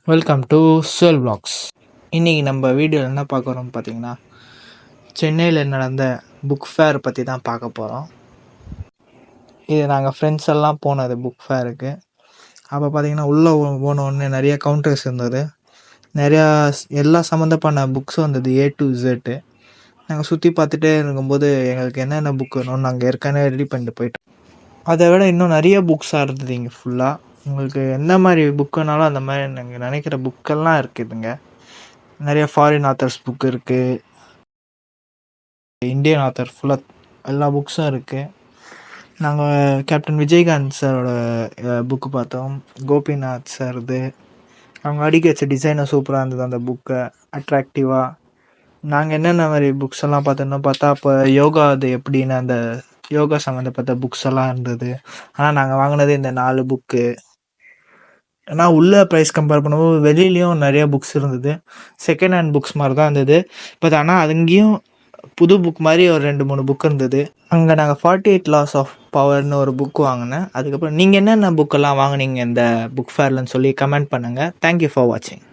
Welcome to சுவல் vlogs. இன்றைக்கி நம்ம வீடியோவில் என்ன பார்க்குறோம்னு பார்த்தீங்கன்னா, சென்னையில் நடந்த புக் ஃபேர் பற்றி தான் பார்க்க போகிறோம். இது நாங்கள் ஃப்ரெண்ட்ஸ் எல்லாம் போனது புக் ஃபேருக்கு. அப்போ பார்த்தீங்கன்னா உள்ளே போனோடனே நிறைய கவுண்டர்ஸ் இருந்தது. நிறையா எல்லா சம்மந்தப்பட்ட புக்ஸும் வந்தது, A to Z. நாங்கள் சுற்றி பார்த்துட்டே இருக்கும்போது எங்களுக்கு என்னென்ன புக் வேணும்னு நாங்கள் ஏற்கனவே ரெடி பண்ணிட்டு போயிட்டோம். அதை விட இன்னும் நிறைய புக்ஸாக இருந்தது இங்கே ஃபுல்லாக. உங்களுக்கு எந்த மாதிரி புக் வேணாலும் அந்த மாதிரி நாங்கள் நினைக்கிற புக்கெல்லாம் இருக்குதுங்க. நிறைய ஃபாரின் ஆத்தர்ஸ் புக் இருக்குது, இந்தியன் ஆத்தர் ஃபுல்லாக எல்லா புக்ஸும் இருக்குது. நாங்கள் கேப்டன் விஜயகாந்த் சாரோட புக்கு பார்த்தோம், கோபிநாத் சார்து. அவங்க அடிக்க வச்ச டிசைனர் சூப்பராக இருந்தது அந்த புக்கை, அட்ராக்டிவாக. நாங்கள் என்னென்ன மாதிரி புக்ஸ் எல்லாம் பார்த்தா அப்போ யோகா அது எப்படின்னு அந்த யோகா சம்மந்தப்பட்ட புக்ஸ் எல்லாம் இருந்தது. ஆனால் நாங்கள் வாங்கினது இந்த 4 புக்கு. ஆனால் உள்ள ப்ரைஸ் கம்பேர் பண்ணும்போது வெளியிலையும் நிறைய புக்ஸ் இருந்தது. செகண்ட் ஹேண்ட் புக்ஸ் மாதிரி தான் இருந்தது. பட் ஆனால் அங்கேயும் புது புக் மாதிரி ஒரு 2-3 புக் இருந்தது. அங்கே நாங்கள் 48 Laws of Powerன்னு ஒரு புக் வாங்கினேன். அதுக்கப்புறம் நீங்கள் என்னென்ன புக்கெல்லாம் வாங்கினீங்க இந்த புக் ஃபேர்லன்னு சொல்லி கமெண்ட் பண்ணுங்கள். தேங்க்யூ ஃபார் வாட்சிங்.